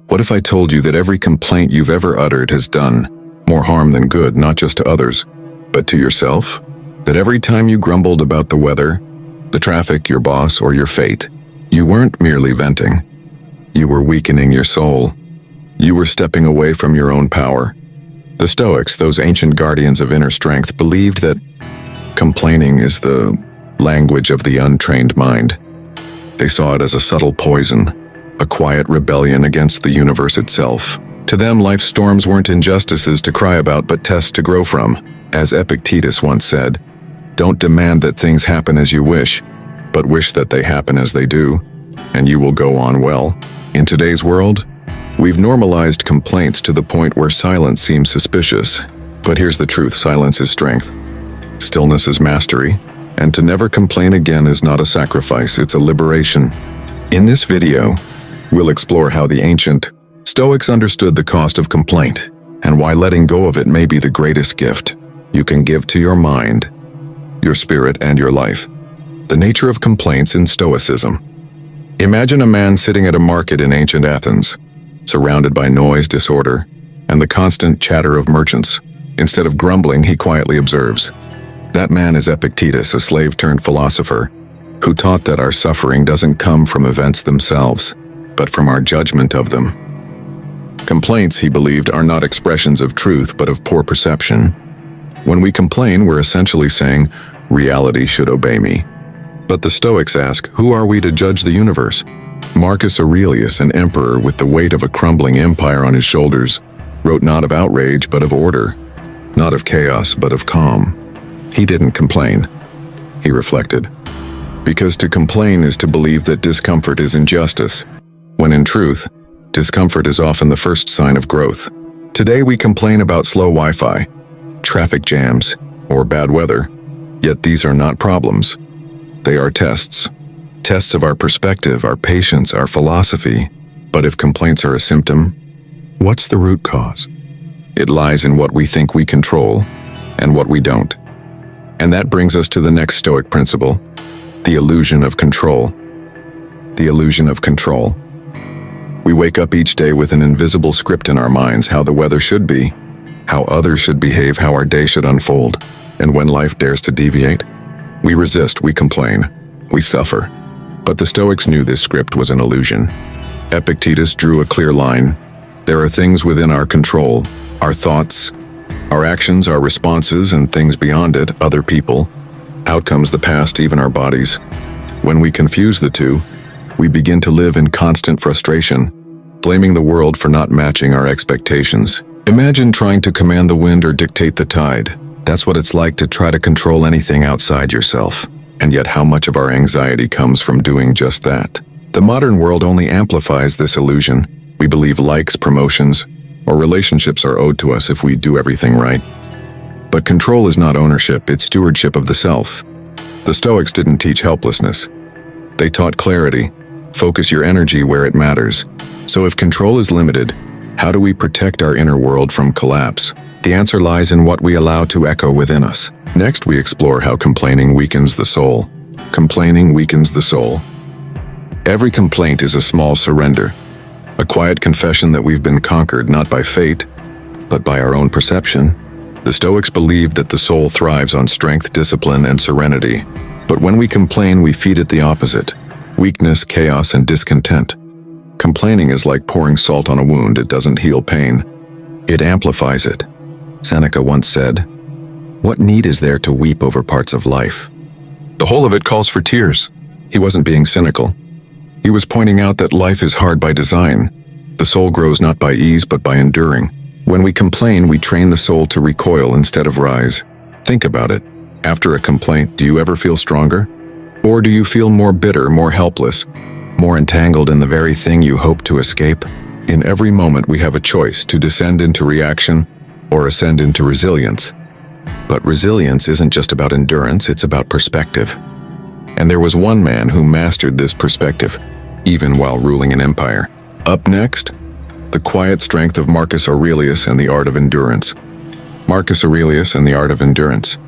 What if I told you that every complaint you've ever uttered has done more harm than good, not just to others, but to yourself? That every time you grumbled about the weather, the traffic, your boss, or your fate, you weren't merely venting. You were weakening your soul. You were stepping away from your own power. The Stoics, those ancient guardians of inner strength, believed that complaining is the language of the untrained mind. They saw it as a subtle poison, a quiet rebellion against the universe itself. To them, life's storms weren't injustices to cry about, but tests to grow from. As Epictetus once said, "Don't demand that things happen as you wish, but wish that they happen as they do, and you will go on well." In today's world, we've normalized complaints to the point where silence seems suspicious. But here's the truth: silence is strength. Stillness is mastery. And to never complain again is not a sacrifice, it's a liberation. In this video, we'll explore how the ancient Stoics understood the cost of complaint, and why letting go of it may be the greatest gift you can give to your mind, your spirit, and your life. The nature of complaints in Stoicism. Imagine a man sitting at a market in ancient Athens, surrounded by noise, disorder, and the constant chatter of merchants. Instead of grumbling, he quietly observes. That man is Epictetus, a slave-turned-philosopher, who taught that our suffering doesn't come from events themselves, but from our judgment of them. Complaints, he believed, are not expressions of truth, but of poor perception. When we complain, we're essentially saying, reality should obey me. But the Stoics ask, who are we to judge the universe? Marcus Aurelius, an emperor with the weight of a crumbling empire on his shoulders, wrote not of outrage, but of order, not of chaos, but of calm. He didn't complain. He reflected. Because to complain is to believe that discomfort is injustice, when in truth, discomfort is often the first sign of growth. Today we complain about slow Wi-Fi, traffic jams, or bad weather, yet these are not problems. They are tests. Tests of our perspective, our patience, our philosophy. But if complaints are a symptom, what's the root cause? It lies in what we think we control and what we don't. And that brings us to the next Stoic principle, the illusion of control. The illusion of control. We wake up each day with an invisible script in our minds, how the weather should be, how others should behave, how our day should unfold. And when life dares to deviate, we resist, we complain, we suffer. But the Stoics knew this script was an illusion. Epictetus drew a clear line. There are things within our control, our thoughts, our actions, our responses, and things beyond it, other people, outcomes, the past, even our bodies. When we confuse the two, we begin to live in constant frustration, blaming the world for not matching our expectations. Imagine trying to command the wind or dictate the tide. That's what it's like to try to control anything outside yourself. And yet how much of our anxiety comes from doing just that? The modern world only amplifies this illusion. We believe likes, promotions, or relationships are owed to us if we do everything right. But control is not ownership, it's stewardship of the self. The Stoics didn't teach helplessness. They taught clarity. Focus your energy where it matters. So if control is limited, how do we protect our inner world from collapse? The answer lies in what we allow to echo within us. Next, we explore how complaining weakens the soul. Complaining weakens the soul. Every complaint is a small surrender. A quiet confession that we've been conquered not by fate, but by our own perception. The Stoics believed that the soul thrives on strength, discipline, and serenity. But when we complain, we feed it the opposite: weakness, chaos, and discontent. Complaining is like pouring salt on a wound. It doesn't heal pain. It amplifies it. Seneca once said, "What need is there to weep over parts of life? The whole of it calls for tears." He wasn't being cynical. He was pointing out that life is hard by design. The soul grows not by ease, but by enduring. When we complain, we train the soul to recoil instead of rise. Think about it. After a complaint, do you ever feel stronger? Or do you feel more bitter, more helpless, more entangled in the very thing you hope to escape? In every moment, we have a choice to descend into reaction or ascend into resilience. But resilience isn't just about endurance, it's about perspective. And there was one man who mastered this perspective, even while ruling an empire. Up next, the quiet strength of Marcus Aurelius and the art of endurance. Marcus Aurelius and the art of endurance.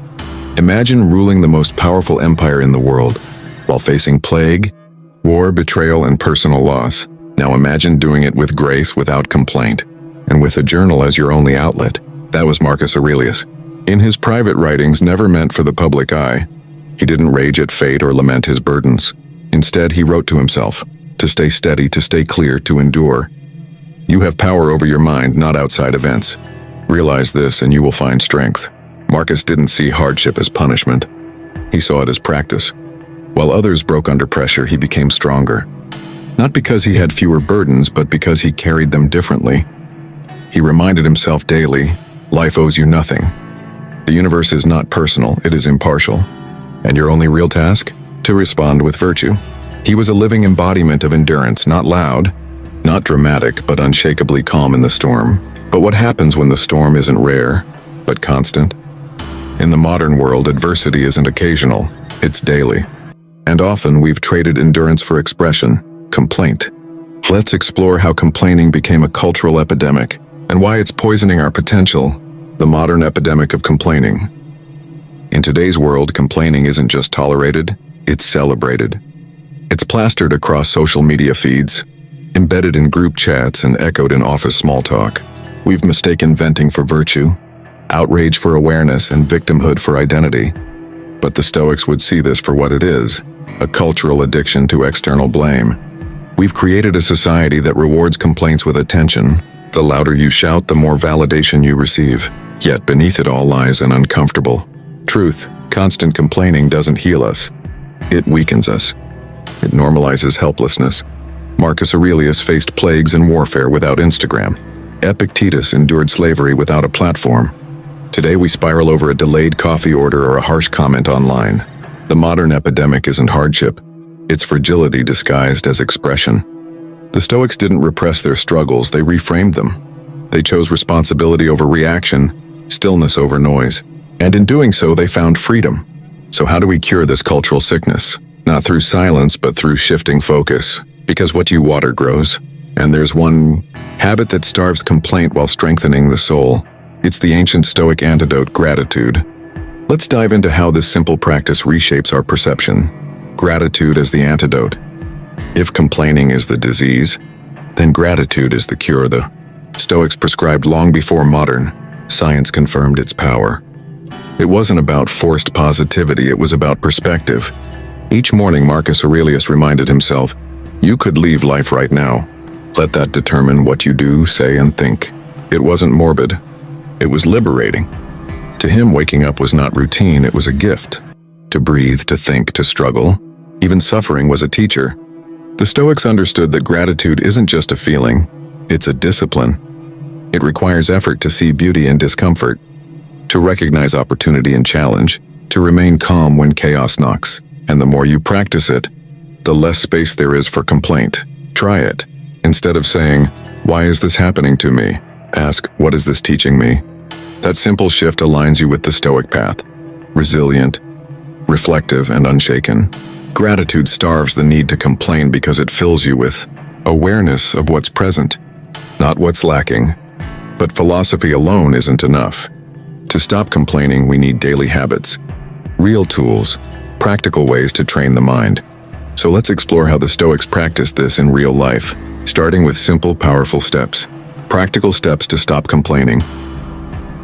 Imagine ruling the most powerful empire in the world, while facing plague, war, betrayal, and personal loss. Now imagine doing it with grace, without complaint, and with a journal as your only outlet. That was Marcus Aurelius. In his private writings, never meant for the public eye, he didn't rage at fate or lament his burdens. Instead, he wrote to himself, to stay steady, to stay clear, to endure. You have power over your mind, not outside events. Realize this and you will find strength. Marcus didn't see hardship as punishment. He saw it as practice. While others broke under pressure, he became stronger. Not because he had fewer burdens, but because he carried them differently. He reminded himself daily, life owes you nothing. The universe is not personal, it is impartial. And your only real task? To respond with virtue. He was a living embodiment of endurance, not loud, not dramatic, but unshakably calm in the storm. But what happens when the storm isn't rare, but constant? In the modern world, adversity isn't occasional, it's daily. And often we've traded endurance for expression, complaint. Let's explore how complaining became a cultural epidemic, and why it's poisoning our potential, the modern epidemic of complaining. In today's world, complaining isn't just tolerated, it's celebrated. It's plastered across social media feeds, embedded in group chats and echoed in office small talk. We've mistaken venting for virtue, outrage for awareness, and victimhood for identity. But the Stoics would see this for what it is, a cultural addiction to external blame. We've created a society that rewards complaints with attention. The louder you shout, the more validation you receive. Yet beneath it all lies an uncomfortable truth. Constant complaining doesn't heal us. It weakens us. It normalizes helplessness. Marcus Aurelius faced plagues and warfare without Instagram. Epictetus endured slavery without a platform. Today we spiral over a delayed coffee order or a harsh comment online. The modern epidemic isn't hardship. It's fragility disguised as expression. The Stoics didn't repress their struggles, they reframed them. They chose responsibility over reaction, stillness over noise. And in doing so, they found freedom. So how do we cure this cultural sickness? Not through silence, but through shifting focus. Because what you water grows. And there's one habit that starves complaint while strengthening the soul. It's the ancient Stoic antidote, gratitude. Let's dive into how this simple practice reshapes our perception. Gratitude as the antidote. If complaining is the disease, then gratitude is the cure. The Stoics prescribed long before modern science confirmed its power. It wasn't about forced positivity, it was about perspective. Each morning, Marcus Aurelius reminded himself, you could leave life right now. Let that determine what you do, say, and think. It wasn't morbid. It was liberating. To him, waking up was not routine, it was a gift. To breathe, to think, to struggle. Even suffering was a teacher. The Stoics understood that gratitude isn't just a feeling, it's a discipline. It requires effort to see beauty in discomfort, to recognize opportunity in challenge, to remain calm when chaos knocks. And the more you practice it, the less space there is for complaint. Try it. Instead of saying, why is this happening to me? Ask, what is this teaching me? That simple shift aligns you with the Stoic path. Resilient, reflective, and unshaken. Gratitude starves the need to complain because it fills you with awareness of what's present, not what's lacking. But philosophy alone isn't enough. To stop complaining, we need daily habits, real tools, practical ways to train the mind. So let's explore how the Stoics practiced this in real life, starting with simple, powerful steps. Practical steps to stop complaining.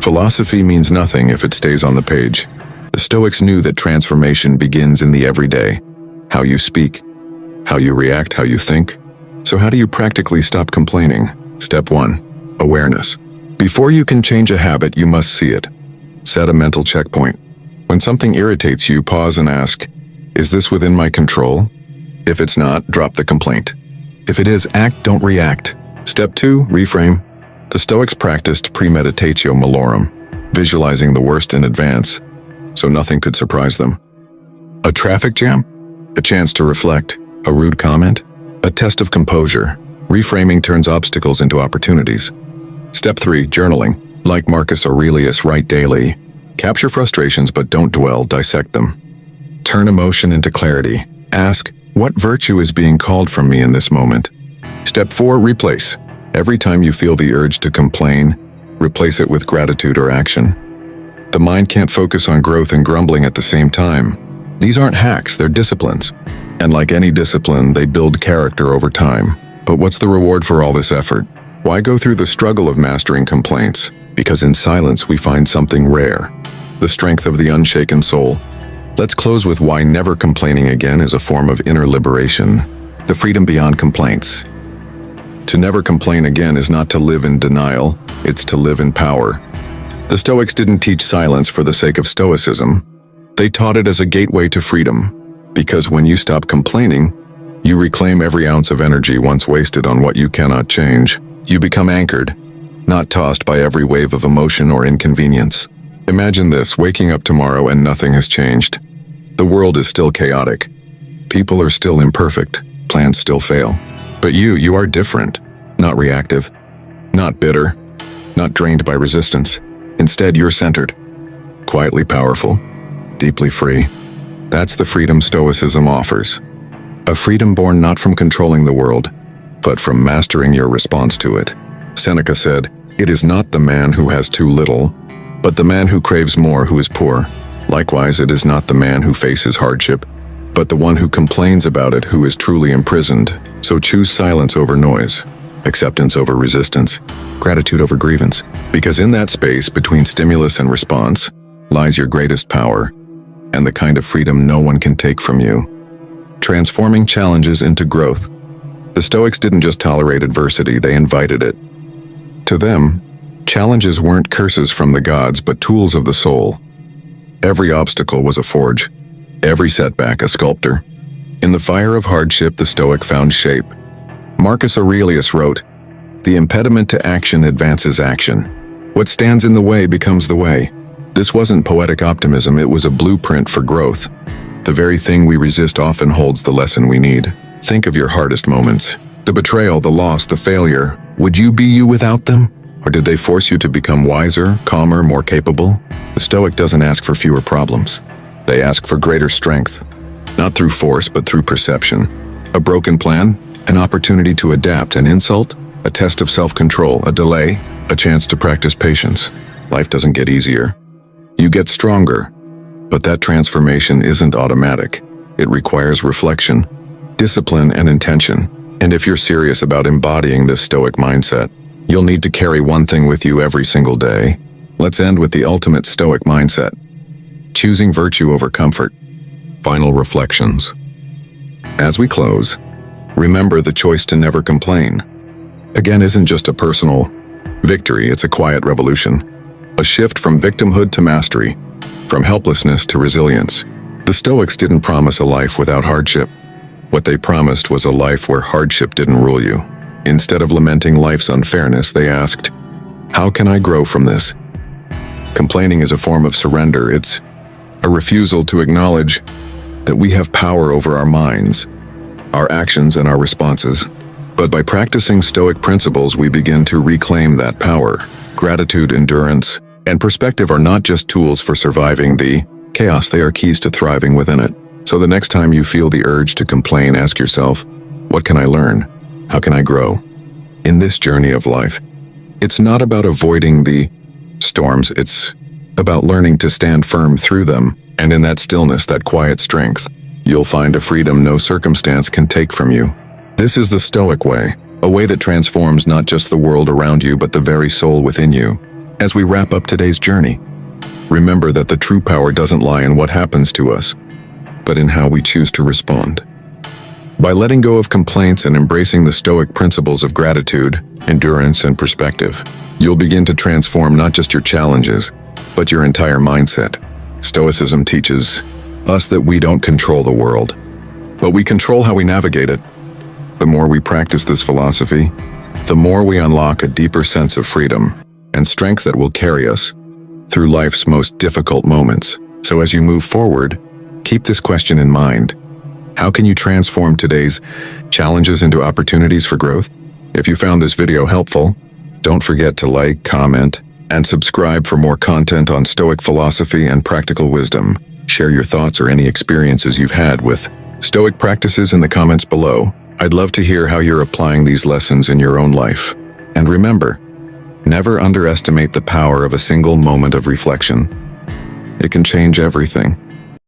Philosophy means nothing if it stays on the page. The Stoics knew that transformation begins in the everyday. How you speak, how you react, how you think. So how do you practically stop complaining? Step 1. Awareness. Before you can change a habit, you must see it. Set a mental checkpoint. When something irritates you, pause and ask, is this within my control? If it's not, drop the complaint. If it is, act, don't react. Step 2, reframe. The Stoics practiced premeditatio malorum, visualizing the worst in advance, so nothing could surprise them. A traffic jam? A chance to reflect. A rude comment? A test of composure. Reframing turns obstacles into opportunities. Step 3, journaling. Like Marcus Aurelius, write daily. Capture frustrations, but don't dwell, dissect them. Turn emotion into clarity. Ask, what virtue is being called from me in this moment? Step 4, replace. Every time you feel the urge to complain, replace it with gratitude or action. The mind can't focus on growth and grumbling at the same time. These aren't hacks, they're disciplines. And like any discipline, they build character over time. But what's the reward for all this effort? Why go through the struggle of mastering complaints? Because in silence we find something rare, the strength of the unshaken soul. Let's close with why never complaining again is a form of inner liberation, the freedom beyond complaints. To never complain again is not to live in denial, it's to live in power. The Stoics didn't teach silence for the sake of Stoicism. They taught it as a gateway to freedom, because when you stop complaining, you reclaim every ounce of energy once wasted on what you cannot change. You become anchored, not tossed by every wave of emotion or inconvenience. Imagine this, waking up tomorrow and nothing has changed. The world is still chaotic. People are still imperfect. Plans still fail. But you are different. Not reactive. Not bitter. Not drained by resistance. Instead, you're centered. Quietly powerful. Deeply free. That's the freedom Stoicism offers. A freedom born not from controlling the world, but from mastering your response to it. Seneca said, "It is not the man who has too little, but the man who craves more who is poor. Likewise, it is not the man who faces hardship, but the one who complains about it who is truly imprisoned. So choose silence over noise, acceptance over resistance, gratitude over grievance, because in that space between stimulus and response lies your greatest power, and the kind of freedom no one can take from you." Transforming challenges into growth. The Stoics didn't just tolerate adversity, they invited it. To them, challenges weren't curses from the gods, but tools of the soul. Every obstacle was a forge, every setback a sculptor. In the fire of hardship, the Stoic found shape. Marcus Aurelius wrote, "The impediment to action advances action. What stands in the way becomes the way." This wasn't poetic optimism, it was a blueprint for growth. The very thing we resist often holds the lesson we need. Think of your hardest moments. The betrayal, the loss, the failure. Would you be you without them? Or did they force you to become wiser, calmer, more capable? The Stoic doesn't ask for fewer problems. They ask for greater strength. Not through force, but through perception. A broken plan, an opportunity to adapt. An insult, a test of self-control. A delay, a chance to practice patience. Life doesn't get easier. You get stronger. But that transformation isn't automatic. It requires reflection, discipline, and intention. And if you're serious about embodying this Stoic mindset, you'll need to carry one thing with you every single day. Let's end with the ultimate Stoic mindset. Choosing virtue over comfort. Final reflections. As we close, remember the choice to never complain. Again, isn't just a personal victory, it's a quiet revolution. A shift from victimhood to mastery, from helplessness to resilience. The Stoics didn't promise a life without hardship. What they promised was a life where hardship didn't rule you. Instead of lamenting life's unfairness, they asked, "How can I grow from this?" Complaining is a form of surrender. It's a refusal to acknowledge that we have power over our minds, our actions, and our responses. But by practicing Stoic principles, we begin to reclaim that power. Gratitude, endurance, and perspective are not just tools for surviving the chaos, they are keys to thriving within it. So the next time you feel the urge to complain, ask yourself, what can I learn? How can I grow? In this journey of life, it's not about avoiding the storms, it's about learning to stand firm through them. And in that stillness, that quiet strength, you'll find a freedom no circumstance can take from you. This is the Stoic way, a way that transforms not just the world around you, but the very soul within you. As we wrap up today's journey, remember that the true power doesn't lie in what happens to us, but in how we choose to respond. By letting go of complaints and embracing the Stoic principles of gratitude, endurance, and perspective, you'll begin to transform not just your challenges, but your entire mindset. Stoicism teaches us that we don't control the world, but we control how we navigate it. The more we practice this philosophy, the more we unlock a deeper sense of freedom and strength that will carry us through life's most difficult moments. So as you move forward, keep this question in mind. How can you transform today's challenges into opportunities for growth? If you found this video helpful, don't forget to like, comment, and subscribe for more content on Stoic philosophy and practical wisdom. Share your thoughts or any experiences you've had with Stoic practices in the comments below. I'd love to hear how you're applying these lessons in your own life. And remember, never underestimate the power of a single moment of reflection. It can change everything.